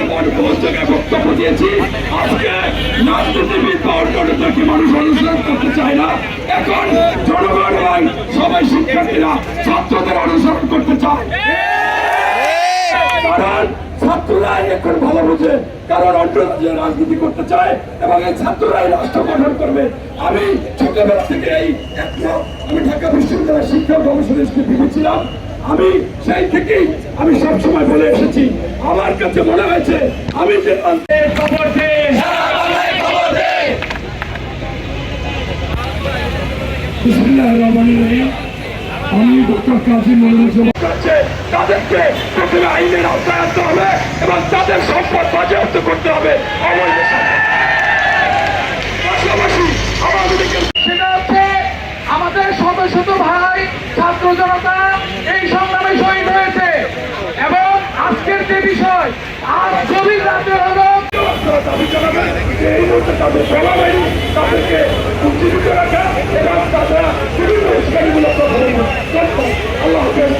এমন বহু জায়গায় বক্তব্য দিয়েছি। আজকে রাজনীতিবিদ বা অন্যকে মানুষ অনুসরণ করতে চায় না। এখন জনগণ ভাই সবাই শিক্ষার্থীরা ছাত্রদের অনুসরণ করতে চায়, কারণ ছাত্ররাই এখন ভালো বুঝে, কারণ অন্য রাজ্যে রাজনীতি করতে চায় এবং এই ছাত্ররাই রাষ্ট্র গঠন করবে। আমি ছোটবেলা থেকে এই আমি ঢাকা বিশ্ববিদ্যালয়ের শিক্ষা গবেষণা ইনস্টিটিউটে ছিলাম। আমি সেই থেকেই আমি সবসময় বলে এসেছি, আমার কাছে মনে হয়েছে আমি যে খবর আমি ডক্টর কাজী মনিরুজ্জামান তাদেরকে প্রথমে আইনের আওতায় আনতে হবে এবং তাদের সম্পদ বাজেয়াপ্ত করতে হবে। পাশাপাশি সেটা হচ্ছে আমাদের শত শত ভাই ছাত্র জনতা এই সংগ্রামে শহীদ হয়েছে এবং আজকের যে বিষয় আজ গভীর রাতে হলো দাবি জানাবে এই মুহূর্তে তাদের সভাবাহিনী তাদেরকে উজ্জীবিত রাখা এবং তারা বিভিন্ন উস্কানিমূলক আল্লাহ হাফেজ।